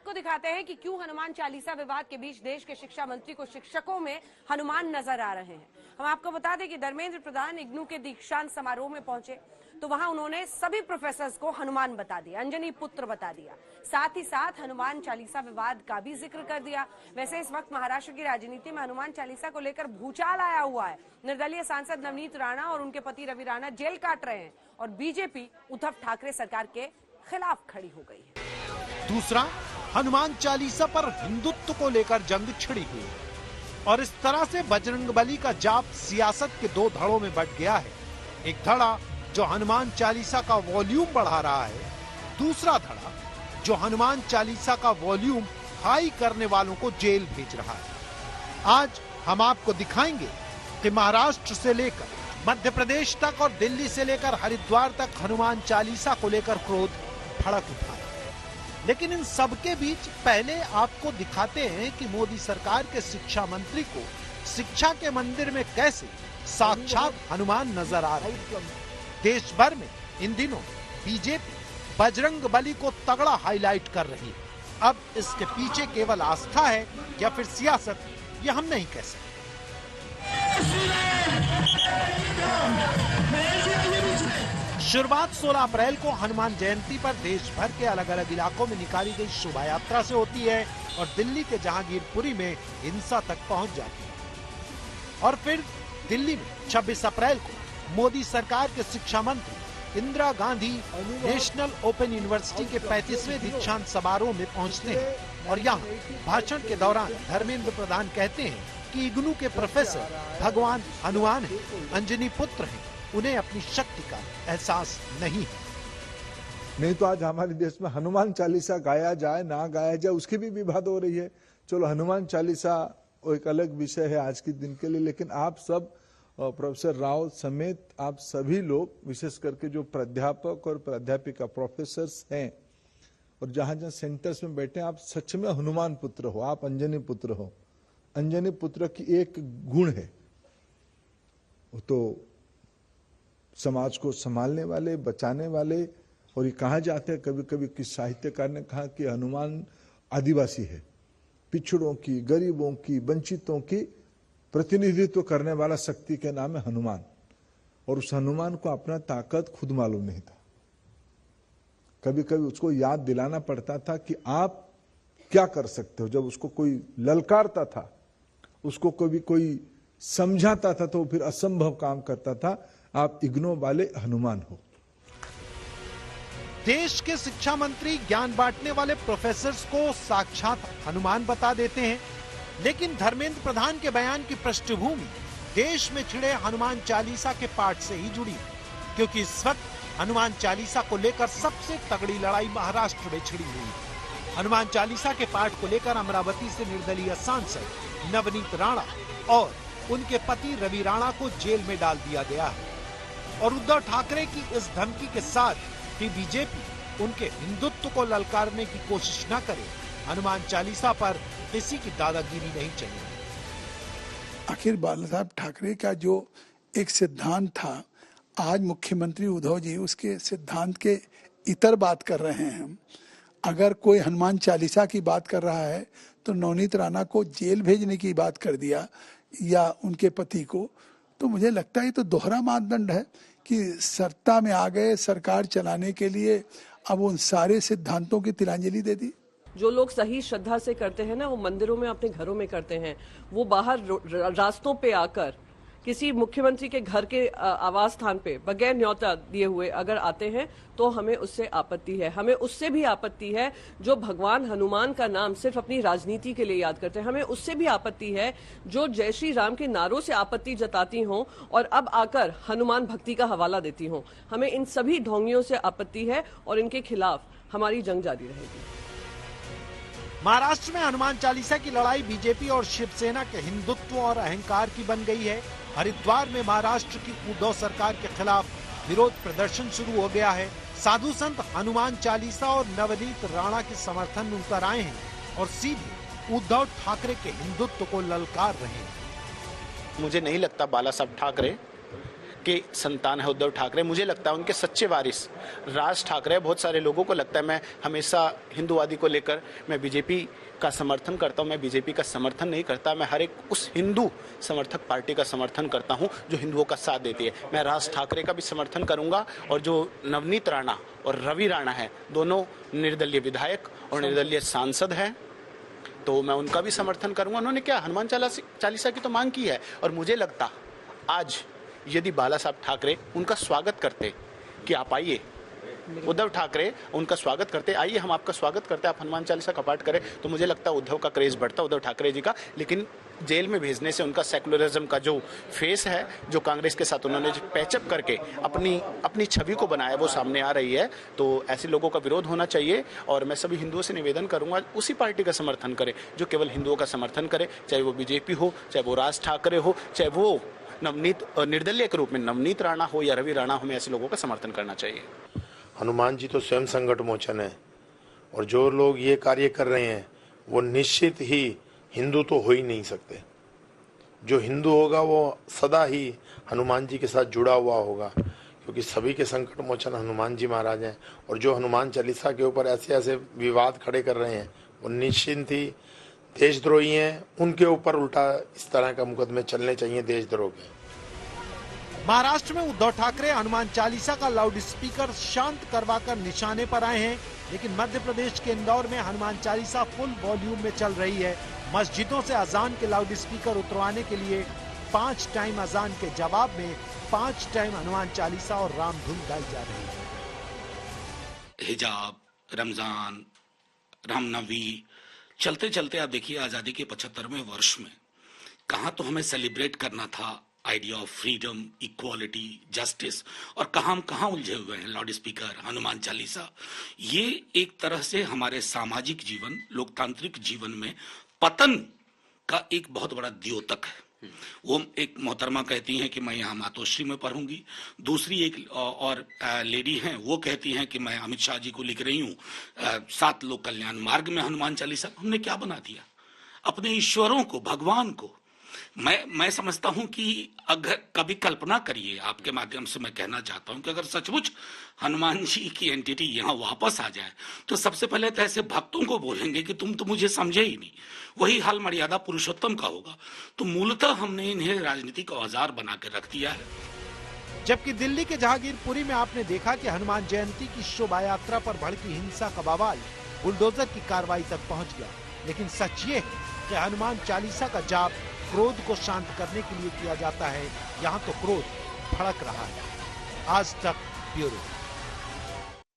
आपको दिखाते हैं कि क्यों हनुमान चालीसा विवाद के बीच देश के शिक्षा मंत्री को शिक्षकों में हनुमान नजर आ रहे हैं। हम आपको बता दें कि धर्मेंद्र प्रधान इग्नू के दीक्षांत समारोह में पहुंचे तो वहां उन्होंने सभी प्रोफेसर्स को हनुमान बता दिया, अंजनी पुत्र बता दिया। साथ ही साथ हनुमान चालीसा विवाद का भी जिक्र कर दिया। वैसे इस वक्त महाराष्ट्र की राजनीति में हनुमान चालीसा को लेकर भूचाल आया हुआ है। निर्दलीय सांसद नवनीत राणा और उनके पति रवि राणा जेल काट रहे हैं और बीजेपी उद्धव ठाकरे सरकार के खिलाफ खड़ी हो गई है। दूसरा, हनुमान चालीसा पर हिंदुत्व को लेकर जंग छिड़ी हुई और इस तरह से बजरंगबली का जाप सियासत के दो धड़ों में बंट गया है। एक धड़ा जो हनुमान चालीसा का वॉल्यूम बढ़ा रहा है, दूसरा धड़ा जो हनुमान चालीसा का वॉल्यूम हाई करने वालों को जेल भेज रहा है। आज हम आपको दिखाएंगे कि महाराष्ट्र से लेकर मध्य प्रदेश तक और दिल्ली से लेकर हरिद्वार तक हनुमान चालीसा को लेकर क्रोध भड़क उठा। लेकिन इन सबके बीच पहले आपको दिखाते हैं कि मोदी सरकार के शिक्षा मंत्री को शिक्षा के मंदिर में कैसे साक्षात हनुमान नजर आ रहे हैं। देश भर में इन दिनों बीजेपी बजरंगबली को तगड़ा हाईलाइट कर रही है। अब इसके पीछे केवल आस्था है या फिर सियासत, ये हम नहीं कह सकते। शुरुआत 16 अप्रैल को हनुमान जयंती पर देश भर के अलग अलग इलाकों में निकाली गई शोभा यात्रा से होती है और दिल्ली के जहांगीरपुरी में हिंसा तक पहुंच जाती है। और फिर दिल्ली में 26 अप्रैल को मोदी सरकार के शिक्षा मंत्री Indira Gandhi national open university के 35वें दीक्षांत समारोह में पहुंचते हैं और यहाँ भाषण के दौरान धर्मेंद्र प्रधान कहते हैं कि इग्नू के प्रोफेसर भगवान हनुमान हैं, अंजनी पुत्र हैं, उन्हें अपनी शक्ति का एहसास नहीं है। नहीं तो आज हमारे देश में हनुमान चालीसा गाया जाए ना गाया जाए उसकी भी विवाद हो रही है। चलो हनुमान चालीसा एक अलग विषय है आज के दिन के लिए, लेकिन आप सब प्रोफेसर राव समेत आप सभी लोग, विशेष करके जो प्राध्यापक और प्राध्यापिका प्रोफेसर्स हैं और जहां जहां सेंटर्स में बैठे, आप सच में हनुमान पुत्र हो, आप अंजनी पुत्र हो। अंजनी पुत्र की एक गुण है, वो तो समाज को संभालने वाले, बचाने वाले। और ये कहा जाता है, कभी कभी किस साहित्यकार ने कहा कि हनुमान आदिवासी है, पिछड़ों की, गरीबों की, वंचितों की प्रतिनिधित्व करने वाला शक्ति के नाम है हनुमान। और उस हनुमान को अपना ताकत खुद मालूम नहीं था। कभी कभी उसको याद दिलाना पड़ता था कि आप क्या कर सकते हो। जब उसको कोई ललकारता था, उसको कभी कोई समझाता था तो फिर असंभव काम करता था। आप इग्नो वाले हनुमान हो। देश के शिक्षा मंत्री ज्ञान बांटने वाले प्रोफेसर्स को साक्षात हनुमान बता देते हैं, लेकिन धर्मेंद्र प्रधान के बयान की पृष्ठभूमि देश में छिड़े हनुमान चालीसा के पाठ से ही जुड़ी, क्योंकि इस वक्त हनुमान चालीसा को लेकर सबसे तगड़ी लड़ाई महाराष्ट्र में छिड़ी हुई है। हनुमान चालीसा के पाठ को लेकर अमरावती से निर्दलीय सांसद नवनीत राणा और उनके पति रवि राणा को जेल में डाल दिया गया है और उद्धव ठाकरे की इस धमकी के साथ कि बीजेपी उनके हिंदुत्व को ललकारने की कोशिश न करे, हनुमान चालीसा पर किसी की दादागिरी नहीं चलेगी। आखिर बाला साहब ठाकरे का जो एक सिद्धांत था, आज मुख्यमंत्री उद्धव जी उसके सिद्धांत के इतर बात कर रहे हैं। अगर कोई हनुमान चालीसा की बात कर रहा है तो नवनीत राणा को जेल भेजने की बात कर दिया या उनके पति को, तो मुझे लगता है तो दोहरा मानदंड है कि सत्ता में आ गए, सरकार चलाने के लिए अब उन सारे सिद्धांतों की तिलांजलि दे दी। जो लोग सही श्रद्धा से करते हैं ना, वो मंदिरों में, अपने घरों में करते हैं। वो बाहर रास्तों पे आकर किसी मुख्यमंत्री के घर के आवास स्थान पे बगैर न्योता दिए हुए अगर आते हैं तो हमें उससे आपत्ति है। हमें उससे भी आपत्ति है जो भगवान हनुमान का नाम सिर्फ अपनी राजनीति के लिए याद करते हैं। हमें उससे भी आपत्ति है जो जय श्री राम के नारों से आपत्ति जताती हों और अब आकर हनुमान भक्ति का हवाला देती हों। हमें इन सभी ढोंगियों से आपत्ति है और इनके खिलाफ हमारी जंग जारी रहेगी। महाराष्ट्र में हनुमान चालीसा की लड़ाई बीजेपी और शिवसेना के हिंदुत्व और अहंकार की बन गई है। हरिद्वार में महाराष्ट्र की उद्धव सरकार के खिलाफ विरोध प्रदर्शन शुरू हो गया है। साधु संत हनुमान चालीसा और नवनीत राणा के समर्थन में उतर आए हैं और सीधे उद्धव ठाकरे के हिंदुत्व को ललकार रहे हैं। मुझे नहीं लगता बाला साहब ठाकरे के संतान है उद्धव ठाकरे। मुझे लगता है उनके सच्चे वारिस राज ठाकरे। बहुत सारे लोगों को लगता है मैं हमेशा हिंदूवादी को लेकर मैं बीजेपी का समर्थन करता हूं। मैं बीजेपी का समर्थन नहीं करता, मैं हर एक उस हिंदू समर्थक पार्टी का समर्थन करता हूं जो हिंदुओं का साथ देती है। मैं राज ठाकरे का भी समर्थन करूंगा और जो नवनीत राणा और रवि राणा है, दोनों निर्दलीय विधायक और निर्दलीय सांसद हैं, तो मैं उनका भी समर्थन करूंगा। उन्होंने क्या हनुमान चालीसा की तो मांग की है, और मुझे लगता आज यदि बाला साहब ठाकरे उनका स्वागत करते कि आप आइए, उद्धव ठाकरे उनका स्वागत करते, आइए हम आपका स्वागत करते, आप हनुमान चालीसा का पाठ करें, तो मुझे लगता है उद्धव का क्रेज बढ़ता, उद्धव ठाकरे जी का। लेकिन जेल में भेजने से उनका सेकुलरिज्म का जो फेस है, जो कांग्रेस के साथ उन्होंने पैचअप करके अपनी छवि को बनाया, वो सामने आ रही है। तो ऐसे लोगों का विरोध होना चाहिए और मैं सभी हिंदुओं से निवेदन करूंगा उसी पार्टी का समर्थन करें जो केवल हिंदुओं का समर्थन करे, चाहे वो बीजेपी हो, चाहे वो राज ठाकरे हो, चाहे वो निर्दलीय के रूप में नवनीत राणा हो या रवि राणा हो। हमें ऐसे लोगों का समर्थन करना चाहिए। हनुमान जी तो स्वयं संकट मोचन है, और जो लोग ये कार्य कर रहे हैं वो निश्चित ही हिंदू तो हो ही नहीं सकते। जो हिंदू होगा वो सदा ही हनुमान जी के साथ जुड़ा हुआ होगा, क्योंकि सभी के संकट मोचन हनुमान जी महाराज हैं। और जो हनुमान चालीसा के ऊपर ऐसे ऐसे विवाद खड़े कर रहे हैं वो निश्चित ही देशद्रोही हैं। उनके ऊपर उल्टा इस तरह का मुकदमे चलने चाहिए देशद्रोह के। महाराष्ट्र में उद्धव ठाकरे हनुमान चालीसा का लाउड स्पीकर शांत करवाकर निशाने पर आए हैं, लेकिन मध्य प्रदेश के इंदौर में हनुमान चालीसा फुल वॉल्यूम में चल रही है। मस्जिदों से अजान के लाउड स्पीकर उतरवाने के लिए 5 टाइम अजान के जवाब में 5 टाइम हनुमान चालीसा और राम धुन गाई जा रही है। हिजाब, रमजान, रामनवमी चलते चलते आप देखिए आजादी के 75वें वर्ष में कहाँ तो हमें सेलिब्रेट करना था idea of freedom, equality, justice, और कहाँ उलझे हुए हैं लाउड स्पीकर, हनुमान चालीसा। ये एक तरह से हमारे सामाजिक जीवन, लोकतांत्रिक जीवन में पतन का एक बहुत बड़ा द्योतक है। वो एक मोहतरमा कहती हैं कि मैं यहाँ मातोश्री में पढ़ूंगी, दूसरी एक और लेडी हैं वो कहती हैं कि मैं अमित शाह जी को लिख रही हूँ 7 लोक कल्याण मार्ग में हनुमान चालीसा। हमने क्या बना दिया अपने ईश्वरों को, भगवान को। मैं समझता हूं कि अगर कभी कल्पना करिए, आपके माध्यम से मैं कहना चाहता हूं कि अगर सचमुच हनुमान जी की एंटिटी यहाँ वापस आ जाए तो सबसे पहले तो ऐसे भक्तों को बोलेंगे कि तुम तो मुझे समझे ही नहीं। वही हाल मर्यादा पुरुषोत्तम का होगा। तो मूलतः हमने इन्हें राजनीतिक औजार बना के रख दिया है। जबकि दिल्ली के जहांगीरपुरी में आपने देखा कि हनुमान जयंती की शोभा यात्रा पर भड़की हिंसा का बवाल बुलडोजर की कार्रवाई तक पहुंच गया। लेकिन सच ये है कि हनुमान चालीसा का जाप क्रोध को शांत करने के लिए किया जाता है। यहाँ तो क्रोध भड़क रहा है। आज तक ब्यूरो।